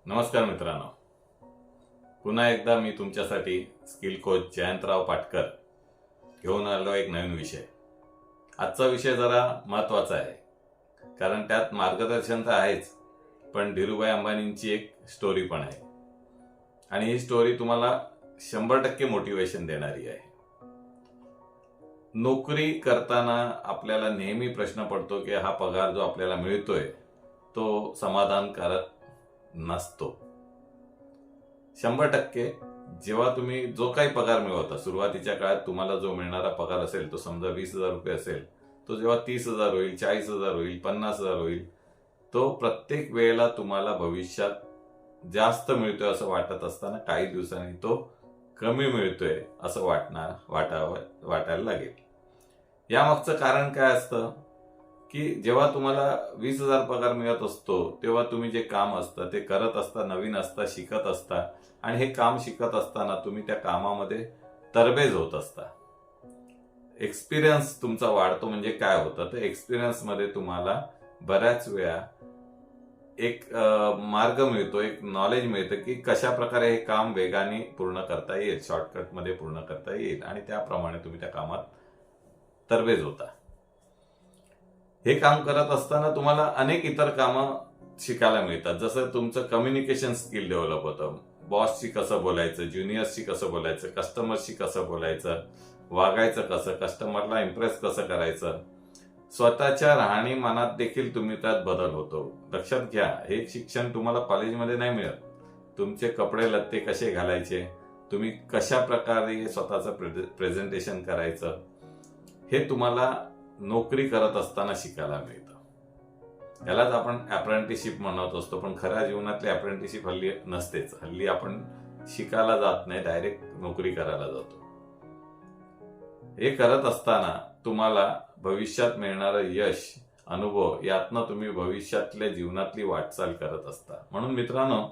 नमस्कार मित्रांनो, पुन्हा एकदा मी तुमच्यासाठी स्किल कोच जयंतराव पाटकर घेऊन आलो एक नवीन विषय. आजचा विषय जरा महत्वाचा आहे, कारण त्यात मार्गदर्शन तर आहेच, पण धीरूभाई अंबानींची एक स्टोरी पण आहे आणि ही स्टोरी तुम्हाला 100% मोटिवेशन देणारी आहे. नोकरी करताना आपल्याला नेहमी प्रश्न पडतो की हा पगार जो आपल्याला मिळतोय तो समाधानकारक नसतो. 100% जेव्हा तुम्ही जो काही पगार मिळवता, सुरुवातीच्या काळात तुम्हाला जो मिळणारा पगार असेल तो समजा 20,000 रुपये असेल, तो जेव्हा 30,000 होईल, 40,000 होईल, 50,000 होईल, तो प्रत्येक वेळेला तुम्हाला भविष्यात जास्त मिळतोय असं वाटत असताना काही दिवसांनी तो कमी मिळतोय असं वाटायला लागेल. यामागचं कारण काय असतं की जेव्हा तुम्हाला 20,000 पगार मिळत असतो तेव्हा तुम्ही जे काम असतं ते करत असता, नवीन असता, शिकत असता आणि हे काम शिकत असताना तुम्ही त्या कामामध्ये तरबेज होत असता. एक्सपिरियन्स तुमचा वाढतो. म्हणजे काय होतं तर एक्सपिरियन्स मध्ये तुम्हाला बऱ्याच वेळा एक मार्ग मिळतो, एक नॉलेज मिळतं की कशा प्रकारे हे काम वेगाने पूर्ण करता येईल, शॉर्टकट मध्ये पूर्ण करता येईल आणि त्याप्रमाणे तुम्ही त्या कामात तरबेज होता. हे काम करत असताना तुम्हाला अनेक इतर कामं शिकायला मिळतात. जसं तुमचं कम्युनिकेशन स्किल डेव्हलप होतं. बॉसशी कसं बोलायचं, ज्युनियर्सशी कसं बोलायचं, कस्टमरशी कसं बोलायचं, वागायचं कसं, कस्टमरला इम्प्रेस कसं करायचं. स्वतःच्या राहणीमानात देखील तुम्ही त्यात बदल होतो. लक्षात घ्या, हे शिक्षण तुम्हाला कॉलेजमध्ये नाही मिळत. तुमचे कपडे लत्ते कसे घालायचे, तुम्ही कशा प्रकारे स्वतःचं प्रेझेंटेशन करायचं, हे तुम्हाला नोकरी करत असताना शिकायला मिळतं. यालाच आपण अप्रेंटिसशिप म्हणत असतो, पण खऱ्या जीवनातली अप्रेंटिसशिप हल्ली नसतेच. हल्ली आपण शिकायला जात नाही, डायरेक्ट नोकरी करायला जातो. हे करत असताना तुम्हाला भविष्यात मिळणारं यश, अनुभव, यातनं तुम्ही भविष्यातल्या जीवनातली वाटचाल करत असता. म्हणून मित्रांनो,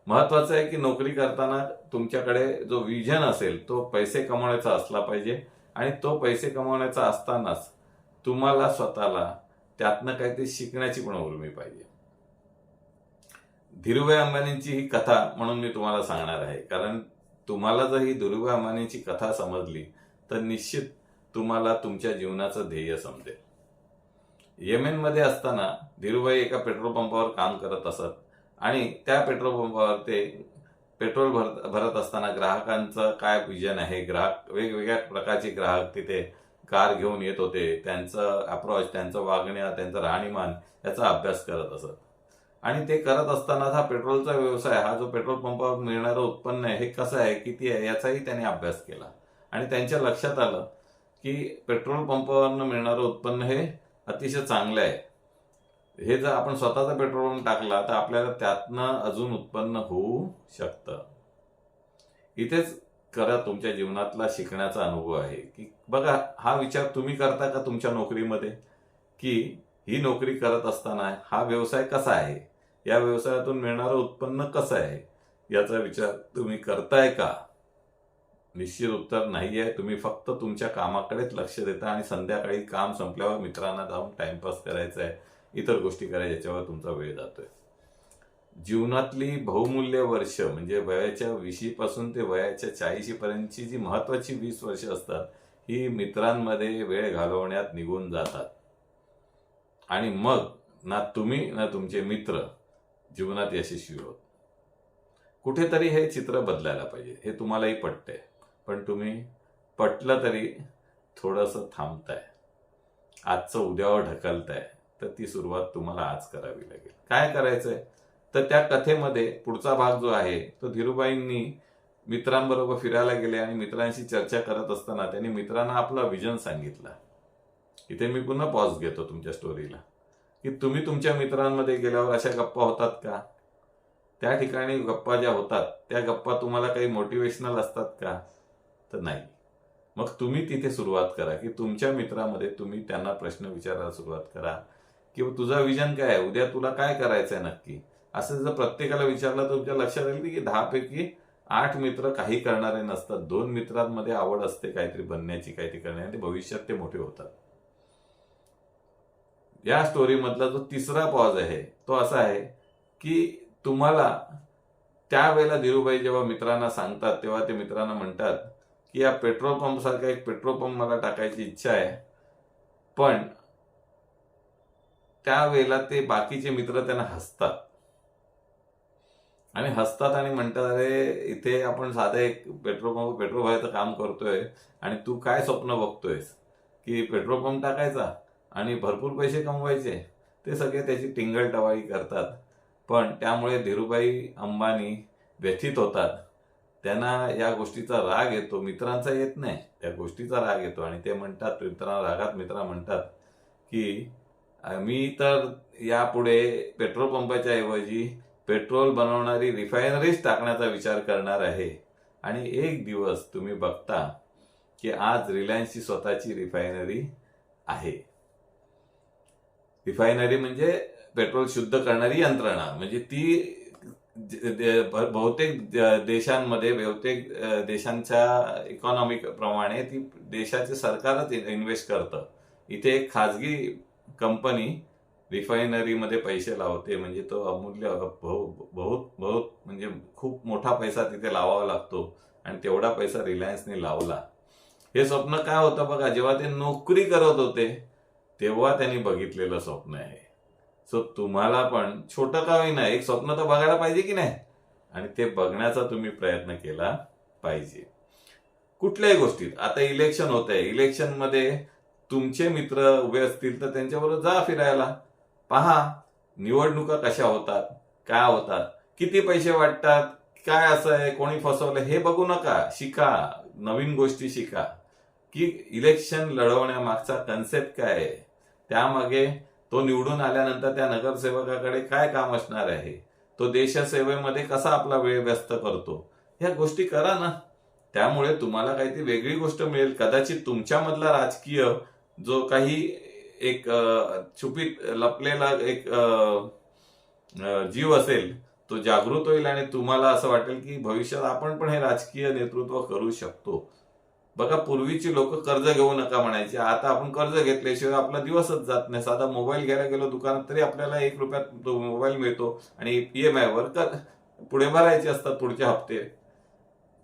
महत्वाचं आहे की नोकरी करताना तुमच्याकडे जो विजन असेल तो पैसे कमवण्याचा असला पाहिजे आणि तो पैसे कमवण्याचा असतानाच तुम्हाला स्वतःला त्यातनं काहीतरी शिकण्याची पण उर्मी पाहिजे. धीरूभाई अंबानींची ही कथा म्हणून मी तुम्हाला सांगणार आहे, कारण तुम्हाला जर ही धीरूभाई अंबानींची कथा समजली तर निश्चित तुम्हाला तुमच्या जीवनाचं ध्येय समजेल. येमेनमध्ये असताना धीरूभाई एका पेट्रोल पंपावर काम करत असत आणि त्या पेट्रोल पंपावर ते पेट्रोल भरत असताना ग्राहकांचं काय विजन आहे, ग्राहक वेगवेगळ्या प्रकारचे ग्राहक तिथे कार घेऊन येत होते, त्यांचं अप्रोच, त्यांचं वागणं, त्यांचं राहणीमान याचा अभ्यास करत असत. आणि ते करत असताना हा पेट्रोलचा व्यवसाय, हा जो पेट्रोल पंपावर मिळणारं उत्पन्न आहे हे कसं आहे, किती आहे, याचाही त्यांनी अभ्यास केला. आणि त्यांच्या लक्षात आलं की पेट्रोल पंपावरनं मिळणारं उत्पन्न हे अतिशय चांगलं आहे. हे जर आपण स्वतःचा पेट्रोल पंप टाकला तर आपल्याला त्यातनं अजून उत्पन्न होऊ शकतं. इथेच खरं तुमच्या जीवनातला शिकण्याचा अनुभव आहे की बघा, हा विचार तुम्ही करता का तुमच्या नोकरीमध्ये, की ही नोकरी करत असताना हा व्यवसाय कसा आहे, या व्यवसायातून मिळणारं उत्पन्न कसं आहे, याचा विचार तुम्ही करताय का? निश्चित उत्तर नाहीये. तुम्ही फक्त तुमच्या कामाकडेच लक्ष देता आणि संध्याकाळी काम संपल्यावर मित्रांना जाऊन टाइमपास करायचा आहे, इतर गोष्टी करायच्या, याच्यावर तुमचा वेळ जातोय. जीवनातली बहुमूल्य वर्ष म्हणजे वयाच्या 20 पासून ते वयाच्या 40 पर्यंतची जी महत्वाची 20 वर्ष असतात, ही मित्रांमध्ये वेळ घालवण्यात निघून जातात. आणि मग ना तुम्ही ना तुमचे मित्र जीवनात यशस्वी होत. कुठेतरी हे चित्र बदलायला पाहिजे. हे तुम्हालाही पटतंय, पण तुम्ही पटलं तरी थोडंसं थांबताय, आजचं उद्यावर ढकलताय. तर ती सुरुवात तुम्हाला आज करावी लागेल. काय करायचंय तर त्या कथेमध्ये पुढचा भाग जो आहे तो धीरूभाईंनी मित्रांबरोबर फिरायला गेले आणि मित्रांशी चर्चा करत असताना त्यांनी मित्रांना आपला विजन सांगितला. इथे मी पुन्हा पॉज घेतो तुमच्या स्टोरीला, की तुम्ही तुमच्या मित्रांमध्ये गेल्यावर अशा गप्पा होतात का? त्या ठिकाणी गप्पा ज्या होतात त्या गप्पा तुम्हाला काही मोटिवेशनल असतात का? तर नाही. मग तुम्ही तिथे सुरुवात करा की तुमच्या मित्रामध्ये तुम्ही त्यांना प्रश्न विचारायला सुरुवात करा की तुझा विजन काय आहे, उद्या तुला काय करायचंय नक्की. असं जर प्रत्येकाला विचारलं तर तुमच्या लक्षात येईल की 10 पैकी 8 मित्र काही करणारे नसतात. 2 मित्रांमध्ये आवड असते काहीतरी बनण्याची, काहीतरी करण्याची, भविष्यात ते मोठे होतात. या स्टोरी मधला जो तिसरा पॉज आहे तो असा आहे की तुम्हाला त्यावेळेला धीरूभाई जेव्हा मित्रांना सांगतात तेव्हा ते मित्रांना म्हणतात की या पेट्रोल पंप सारखा एक पेट्रोल पंप मला टाकायची इच्छा आहे. पण त्यावेळेला ते बाकीचे मित्र त्यांना हसतात आणि म्हणतात, अरे इथे आपण साधं एक पेट्रोल भरायचं काम करतोय आणि तू काय स्वप्न बघतोयस की पेट्रोल पंप टाकायचा आणि भरपूर पैसे कमवायचे. ते सगळे त्याची टिंगलटवाळी करतात. पण त्यामुळे धीरूभाई अंबानी व्यथित होतात. त्यांना या गोष्टीचा राग येतो, मित्रांचा येत नाही, त्या गोष्टीचा राग येतो आणि ते म्हणतात, मित्र म्हणतात की मी तर यापुढे पेट्रोल पंपाच्या ऐवजी पेट्रोल बनवणारी रिफायनरीज टाकण्याचा विचार करणार आहे. आणि एक दिवस तुम्ही बघता की आज रिलायन्सची स्वतःची रिफायनरी आहे. रिफायनरी म्हणजे पेट्रोल शुद्ध करणारी यंत्रणा. म्हणजे ती बहुतेक देशांच्या इकॉनॉमी प्रमाणे ती देशाचे सरकारच इन्व्हेस्ट करतं. इथे एक खाजगी कंपनी रिफायनरीमध्ये पैसे लावते, म्हणजे तो अमूल्य बहुत म्हणजे खूप मोठा पैसा तिथे लावावा लागतो आणि तेवढा पैसा रिलायन्सने लावला. हे स्वप्न काय होतं बघा, जेव्हा ते नोकरी करत होते तेव्हा त्यांनी बघितलेलं स्वप्न आहे. सो तुम्हाला पण छोटं का होईना एक स्वप्न तर बघायला पाहिजे की नाही, आणि ते बघण्याचा तुम्ही प्रयत्न केला पाहिजे कुठल्याही गोष्टीत. आता इलेक्शन होत आहे, इलेक्शन मध्ये तुमचे मित्र उभे असतील तर त्यांच्याबरोबर जा फिरायला, पहा निवडणुका कशा होतात, काय होतात, किती पैसे वाटतात, काय असं आहे, कोणी फसवलं, हे बघू नका, शिका, नवीन गोष्टी शिका की इलेक्शन लढवण्यामागचा कन्सेप्ट काय आहे, त्यामागे तो निवडून आल्यानंतर त्या नगरसेवकाकडे काय काम असणार आहे, तो देशसेवेमध्ये कसा आपला वेळ व्यस्त करतो, ह्या गोष्टी करा ना. त्यामुळे तुम्हाला काहीतरी वेगळी गोष्ट मिळेल. कदाचित तुमच्यामधला राजकीय जो काही एक छुपीत लपलेला एक जीव असेल तो जागृत होईल आणि तुम्हाला असं वाटेल की भविष्यात आपण पण हे राजकीय नेतृत्व करू शकतो. बघा, पूर्वीची लोक कर्ज घेऊ नका म्हणायचे, आता आपण कर्ज घेतल्याशिवाय आपला दिवसच जात नाही. साधा मोबाईल घ्यायला गेलो दुकानात तरी आपल्याला 1 रुपयात मोबाईल मिळतो आणि EMI वर पुढे भरायचे असतात पुढचे हप्ते.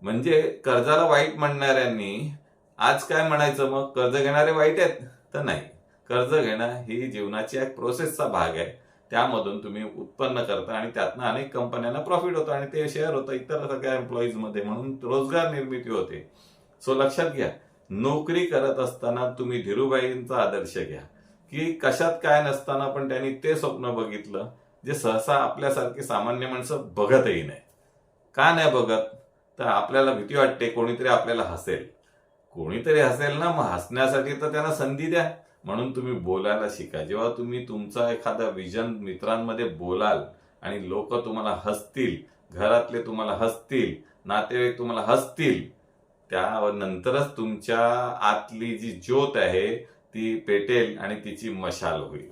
म्हणजे कर्जाला वाईट म्हणणाऱ्यांनी आज काय म्हणायचं, मग कर्ज घेणारे वाईट आहेत? तर नाही, कर्ज घेणं ही जीवनाची एक प्रोसेसचा भाग आहे. त्यामधून तुम्ही उत्पन्न करता आणि त्यातनं अनेक कंपन्यांना प्रॉफिट होतं आणि ते शेअर होतं इतर सगळ्या एम्प्लॉईज मध्ये, म्हणून रोजगार निर्मिती होते. सो लक्षात घ्या, नोकरी करत असताना तुम्ही धीरूभाईंचा आदर्श घ्या की कशात काय नसताना पण त्यांनी ते स्वप्न बघितलं जे सहसा आपल्यासारखी सामान्य माणसं बघतही नाही. का नाही बघत? तर आपल्याला भीती वाटते कोणीतरी आपल्याला हसेल. कोणीतरी हसेल ना, मग हसण्यासाठी तर त्यांना संधी द्या. म्हणून तुम्ही बोलायला शिका. जेव्हा तुम्ही तुमचा एखादा विजन मित्रांमध्ये बोलाल आणि लोक तुम्हाला हसतील, घरातले तुम्हाला हसतील, नातेवाईक तुम्हाला हसतील, त्यानंतरच तुमच्या आतली जी ज्योत आहे ती पेटेल आणि तिची मशाल होईल.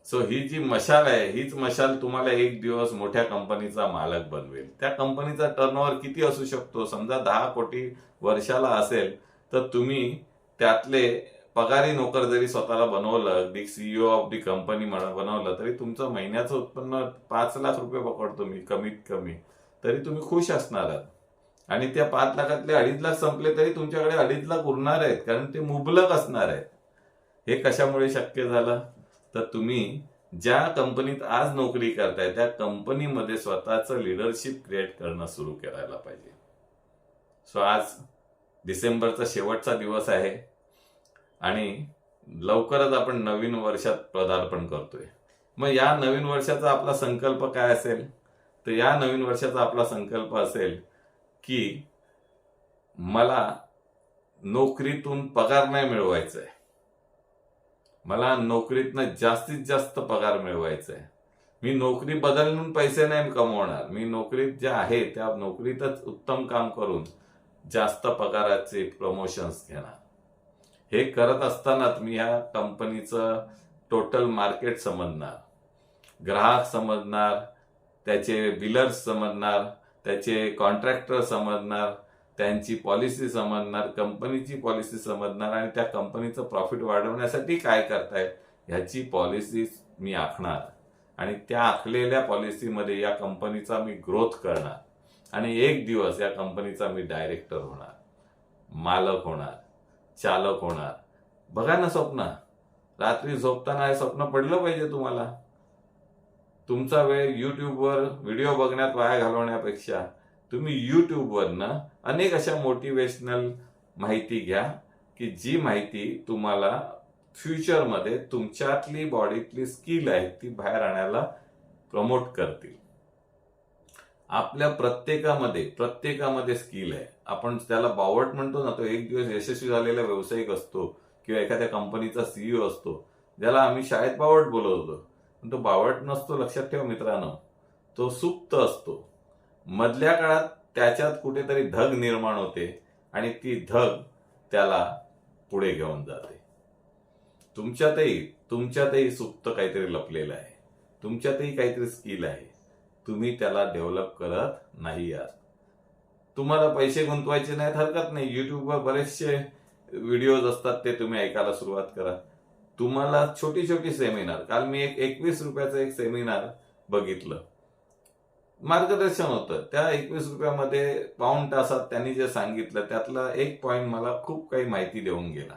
सो ही जी मशाल आहे, हीच मशाल तुम्हाला एक दिवस मोठ्या कंपनीचा मालक बनवेल. त्या कंपनीचा टर्नओव्हर किती असू शकतो, समजा 10 कोटी वर्षाला असेल, तर तुम्ही त्यातले पगारी नोकर जरी स्वतःला बनवलं, अगदी CEO ऑफ दी कंपनी बनवलं, तरी तुमचं महिन्याचं उत्पन्न 5 लाख रुपये पकडतो मी कमीत कमी, तरी तुम्ही खुश असणार आहात. आणि त्या 5 लाखातले 2.5 लाख संपले तरी तुमच्याकडे 2.5 लाख उरणार आहेत, कारण ते मुबलक असणार आहेत. हे कशामुळे शक्य झालं? तर तुम्ही ज्या कंपनीत आज नोकरी करताय त्या कंपनीमध्ये स्वतःचं लिडरशिप क्रिएट करणं सुरू करायला पाहिजे. सो आज डिसेंबरचा शेवटचा दिवस आहे आणि लवकरच आपण नवीन वर्षात पदार्पण करतोय. मग या नवीन वर्षाचा आपला संकल्प काय असेल? तर या नवीन वर्षाचा आपला संकल्प असेल की मला नोकरीतून पगार नाही मिळवायचा आहे, मला नोकरीतनं जास्तीत जास्त पगार मिळवायचा आहे. मी नोकरी बदलून पैसे नाही कमवणार, मी नोकरीत जे आहे त्या नोकरीतच उत्तम काम करून जास्त पगाराचे प्रमोशन्स घेणार. हे करत असताना मी ह्या कंपनीचं टोटल मार्केट समजणार, ग्राहक समजणार, त्याचे बिलर्स समजणार, त्याचे कॉन्ट्रॅक्टर समजणार, त्यांची पॉलिसी समजणार, कंपनीची पॉलिसी समजणार आणि त्या कंपनीचं प्रॉफिट वाढवण्यासाठी काय करतायत ह्याची पॉलिसी मी आखणार. आणि त्या आखलेल्या पॉलिसीमध्ये या कंपनीचा मी ग्रोथ करणार आणि एक दिवस या कंपनीचा मी डायरेक्टर होणार, मालक होणार, चालक होणार. बघा ना स्वप्न, रात्री झोपताना हे स्वप्न पडलं पाहिजे तुम्हाला. तुमचा वेळ युट्यूबवर व्हिडिओ बघण्यात वाया घालवण्यापेक्षा तुम्ही युट्यूबवरनं अनेक अशा मोटिवेशनल माहिती घ्या की जी माहिती तुम्हाला फ्युचरमध्ये तुमच्यातली बॉडीतली स्किल आहे ती बाहेर आणायला प्रमोट करतील. आपल्या प्रत्येकामध्ये स्किल आहे. आपण त्याला बावट म्हणतो ना, तो एक दिवस यशस्वी झालेला व्यावसायिक असतो किंवा एखाद्या कंपनीचा सीईओ असतो, ज्याला आम्ही शाळेत बावट बोलवतो. पण तो बावट नसतो, लक्षात ठेवा मित्रांनो, तो सुप्त असतो. मधल्या काळात त्याच्यात कुठेतरी धग निर्माण होते आणि ती धग त्याला पुढे घेऊन जाते. तुमच्यातही सुप्त काहीतरी लपलेलं आहे, तुमच्यातही काहीतरी स्किल आहे, तुम्ही त्याला डेव्हलप करत नाही आहात. तुम्हाला पैसे गुंतवायचे नाहीत, हरकत नाही, युट्यूबवर बरेचसे व्हिडिओज असतात, ते तुम्ही ऐकायला सुरुवात करा. तुम्हाला छोटी छोटी सेमिनार, काल मी 21 रुपयाचं एक सेमिनार बघितलं, मार्गदर्शन होतं. त्या 21 रुपयामध्ये पाऊण तासात त्यांनी जे सांगितलं त्यातला एक पॉइंट मला खूप काही माहिती देऊन गेला.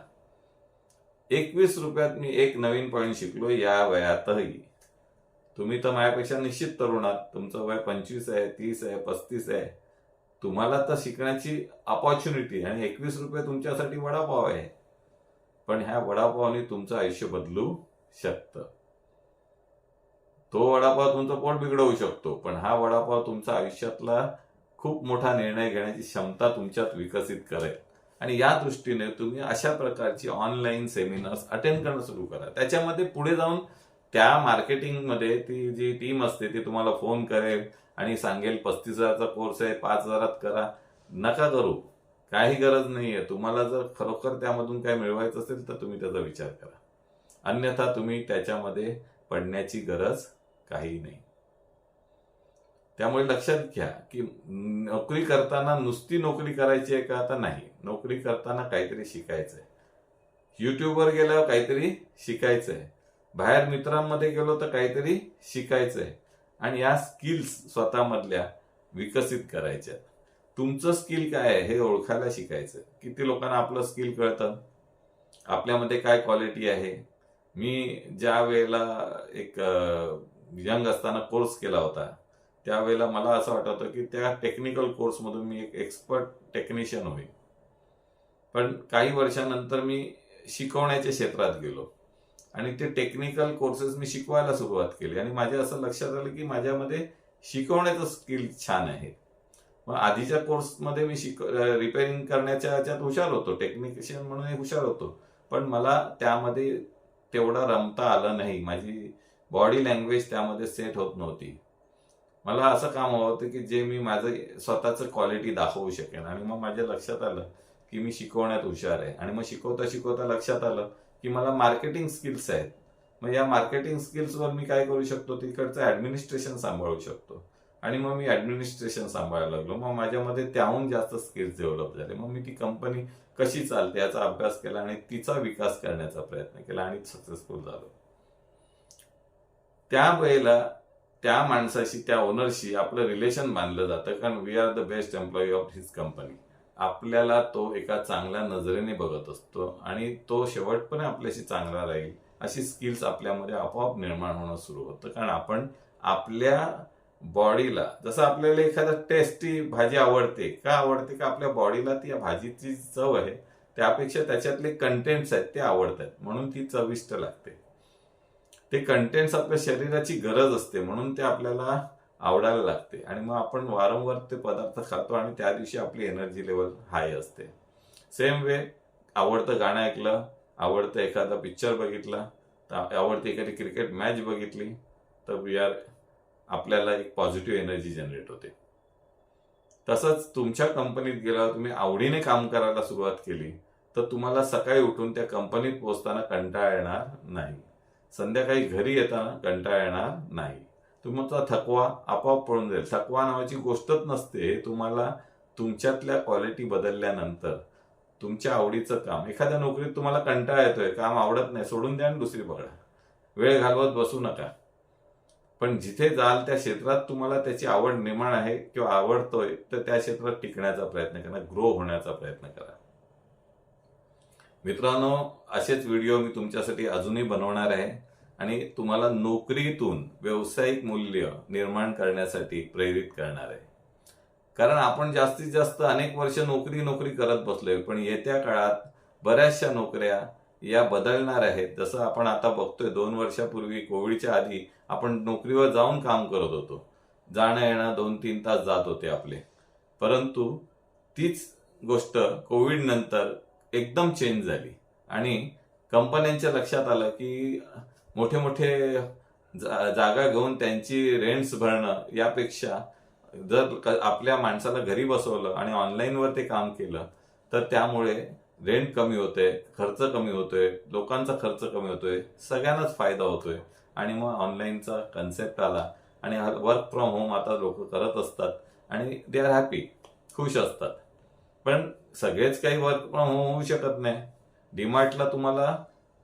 21 रुपयात मी एक नवीन पॉइंट शिकलो या वयातही. तुम्ही तर माझ्यापेक्षा निश्चित तरुण आहात, तुमचं वय 25 आहे, 30 आहे, 35 आहे. तुम्हाला तर शिकण्याची अपॉर्च्युनिटी, आणि 21 रुपये तुमच्यासाठी वडापाव आहे. पण ह्या वडापावने तुमचं आयुष्य बदलू शकतं. तो वडापाव तुमचं पोट बिघडवू शकतो, पण हा वडापाव तुमच्या आयुष्यातला खूप मोठा निर्णय घेण्याची क्षमता तुमच्यात विकसित करेल. आणि या दृष्टीने तुम्ही अशा प्रकारची ऑनलाईन सेमिनार्स अटेंड करणं सुरू करा. त्याच्यामध्ये पुढे जाऊन त्या मार्केटिंगमध्ये ती जी टीम असते ती तुम्हाला फोन करेल आणि सांगेल 35,000चा कोर्स आहे, 5,000त करा. नका करू, काही गरज नाहीये. तुम्हाला जर खरोखर त्यामधून काय मिळवायचं असेल तर तुम्ही त्याचा विचार करा, अन्यथा तुम्ही त्याच्यामध्ये पडण्याची गरज काही नाही. त्यामुळे लक्षात घ्या की नोकरी करताना नुसती नोकरी करायची आहे का? आता नाही. नोकरी करताना काहीतरी शिकायचंय. युट्यूबवर गेल्यावर काहीतरी शिकायचंय, बाहेर मित्रांमध्ये गेलो तर काहीतरी शिकायचंय, आणि या स्किल्स स्वतःमधल्या विकसित करायच्या. तुमचं स्किल काय आहे हे ओळखायला शिकायचं. किती लोकांना आपलं स्किल कळतं, आपल्यामध्ये काय क्वालिटी आहे. मी ज्या वेळेला एक यंग असताना कोर्स केला होता, त्यावेळेला मला असं वाटतं की त्या टेक्निकल कोर्समधून मी एक एक्सपर्ट टेक्निशियन होईल. पण काही वर्षानंतर मी शिकवण्याच्या क्षेत्रात गेलो आणि ते टेक्निकल कोर्सेस मी शिकवायला सुरुवात केली, आणि माझ्या असं लक्षात आलं की माझ्यामध्ये शिकवण्याचं स्किल छान आहे. मग आधीच्या कोर्समध्ये मी रिपेअरिंग करण्याच्या ह्याच्यात हुशार होतो, टेक्निशियन म्हणून हुशार होतो, पण मला त्यामध्ये तेवढा रमता आलं नाही. माझी बॉडी लँग्वेज त्यामध्ये सेट होत नव्हती. मला असं काम हवं होतं की जे मी माझं स्वतःचं क्वालिटी दाखवू शकेन. आणि मग माझ्या लक्षात आलं की मी शिकवण्यात हुशार आहे, आणि मग शिकवता शिकवता लक्षात आलं की मला मार्केटिंग स्किल्स आहेत. मग या मार्केटिंग स्किल्सवर मी काय करू शकतो, तिकडचं ऍडमिनिस्ट्रेशन सांभाळू शकतो. आणि मग मी ऍडमिनिस्ट्रेशन सांभाळायला लागलो. मग माझ्यामध्ये त्याहून जास्त स्किल्स डेव्हलप झाले. मग मी ती कंपनी कशी चालते याचा अभ्यास केला आणि तिचा विकास करण्याचा प्रयत्न केला आणि सक्सेसफुल झालो. त्यावेळेला त्या माणसाशी, त्या ओनरशी आपलं रिलेशन बांधलं जातं, कारण we are the best employee of his company. आपल्याला तो एका चांगल्या नजरेने बघत असतो आणि तो शेवटपर्यंत आपल्याशी चांगला राहील अशी स्किल्स आपल्यामध्ये आपोआप निर्माण होणं सुरू होतं. कारण आपण आपल्या बॉडीला, जसं आपल्याला एखादा टेस्टी भाजी आवडते, का आवडते? का आपल्या बॉडीला ती भाजीची चव आहे त्यापेक्षा त्याच्यातले कंटेंट्स आहेत ते आवडतात, म्हणून ती चविष्ट लागते. ते कंटेंट्स आपल्या शरीराची गरज असते, म्हणून ते आपल्याला आवडायला लागते. आणि मग आपण वारंवार ते पदार्थ खातो आणि त्या दिवशी आपली एनर्जी लेवल हाय असते. सेम वे आवडतं गाणं ऐकलं, आवडतं एखादा पिक्चर बघितला, आवडती एखादी क्रिकेट मॅच बघितली, तर आपल्याला एक पॉझिटिव्ह एनर्जी जनरेट होते. तसंच तुमच्या कंपनीत गेल्यावर तुम्ही आवडीने काम करायला सुरुवात केली तर तुम्हाला सकाळी उठून त्या कंपनीत पोहोचताना कंटाळा येणार नाही, संध्याकाळी घरी येताना कंटाळा येणार नाही. तुमचा थकवा आपोआप पळून जाईल. थकवा नावाची गोष्टच नसते. हे तुम्हाला तुमच्यातल्या क्वालिटी बदलल्यानंतर तुमच्या आवडीचं काम, एखाद्या नोकरीत तुम्हाला कंटाळा येतोय, काम आवडत नाही, सोडून द्या आणि दुसरी बघा. वेळ घालवत बसू नका. पण जिथे जाल त्या क्षेत्रात तुम्हाला त्याची आवड निर्माण आहे किंवा आवडतोय तर त्या क्षेत्रात टिकण्याचा प्रयत्न करा, ग्रो होण्याचा प्रयत्न करा. मित्रांनो, असेच व्हिडिओ मी तुमच्यासाठी अजूनही बनवणार आहे आणि तुम्हाला नोकरीतून व्यावसायिक मूल्य निर्माण करण्यासाठी प्रेरित करणार आहे. कारण आपण जास्तीत जास्त अनेक वर्ष नोकरी करत बसलोय, पण येत्या काळात बऱ्याचशा नोकऱ्या या बदलणार आहेत. जसं आपण आता बघतोय, 2 वर्षापूर्वी कोविडच्या आधी आपण नोकरीवर जाऊन काम करत होतो. जाणं येणं 2-3 तास जात होते आपले. परंतु तीच गोष्ट कोविड नंतर एकदम चेंज झाली आणि कंपन्यांच्या लक्षात आलं की मोठे मोठे जागा घेऊन त्यांची रेंट्स भरणं यापेक्षा जर आपल्या माणसाला घरी बसवलं आणि ऑनलाईनवर ते काम केलं तर त्यामुळे रेंट कमी होते, खर्च कमी होतोय, लोकांचा खर्च कमी होतोय, सगळ्यांनाच फायदा होतोय. आणि मग ऑनलाईनचा कन्सेप्ट आला आणि वर्क फ्रॉम होम आता लोक करत असतात आणि दे आर हॅपी, खुश असतात. पण सगळेच काही वर्क फ्रॉम होम होऊ शकत नाही. डीमार्टला तुम्हाला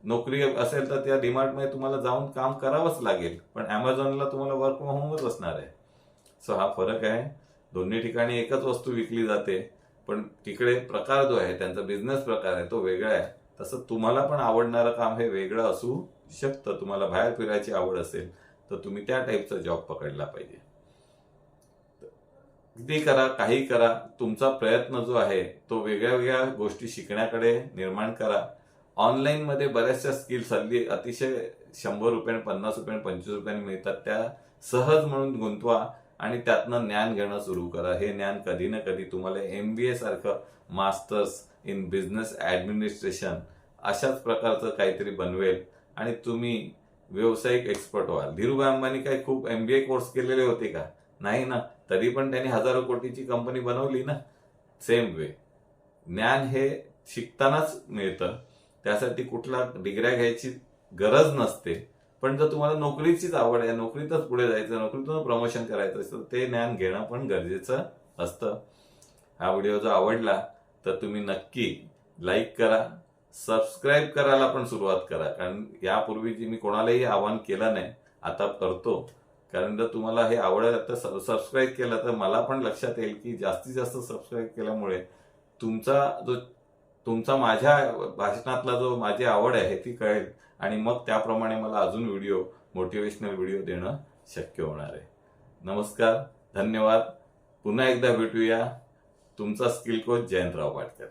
नोकरी असेल तर त्या डीमार्टमध्ये तुम्हाला जाऊन काम करावंच लागेल, पण अमेझॉनला तुम्हाला वर्क फ्रॉम होमच असणार आहे. सो हा फरक आहे. दोन्ही ठिकाणी एकच वस्तू विकली जाते, पण तिकडे प्रकार जो आहे त्यांचा बिझनेस प्रकार आहे तो वेगळा आहे. तसं तुम्हाला पण आवडणारं काम हे वेगळं असू शकतं. तुम्हाला बाहेर फिरायची आवड असेल तर तुम्ही त्या टाईपचा जॉब पकडला पाहिजे. किती करा, काही करा, तुमचा प्रयत्न जो आहे तो वेगळ्या वेगळ्या गोष्टी शिकण्याकडे निर्माण करा. ऑनलाईन मध्ये बऱ्याचशा स्किल्स हल्ली अतिशय 100 रुपये, 50 रुपये, 25 रुपयांनी मिळतात. त्या सहज म्हणून गुंतवा आणि त्यातनं ज्ञान घेणं सुरू करा. हे ज्ञान कधी ना कधी तुम्हाला MBA सारखं, मास्टर्स इन बिझनेस ऍडमिनिस्ट्रेशन अशाच प्रकारचं काहीतरी बनवेल आणि तुम्ही व्यावसायिक एक्सपर्ट व्हाल. धीरूभाई अंबानी काय खूप MBA कोर्स केलेले होते का? नाही ना. तरी पण त्यांनी हजारो कोटीची कंपनी बनवली ना. सेम वे ज्ञान हे शिकतानाच मिळतं. त्यासाठी कुठला डिग्र्या घ्यायची गरज नसते. पण जर तुम्हाला नोकरीचीच आवड आहे, नोकरीतच पुढे जायचं, नोकरीतून प्रमोशन करायचं असेल तर ते ज्ञान घेणं पण गरजेचं असतं. हा व्हिडिओ जर आवडला तर तुम्ही नक्की लाईक करा, सबस्क्राईब करायला पण सुरुवात करा. कारण यापूर्वी मी कोणालाही आवाहन केलं नाही, आता करतो. कारण जर तुम्हाला हे आवडलं तर सबस्क्राईब केलं तर मला पण लक्षात येईल की जास्तीत जास्त सबस्क्राईब केल्यामुळे तुमचा माझ्या भाषणातला जो माझी आवड आहे ती कळेल आणि मग त्याप्रमाणे मला अजून मोटिवेशनल व्हिडिओ देणं शक्य होणार आहे. नमस्कार, धन्यवाद. पुन्हा एकदा भेटूया. तुमचा स्किल कोच जयंतराव पाटकर.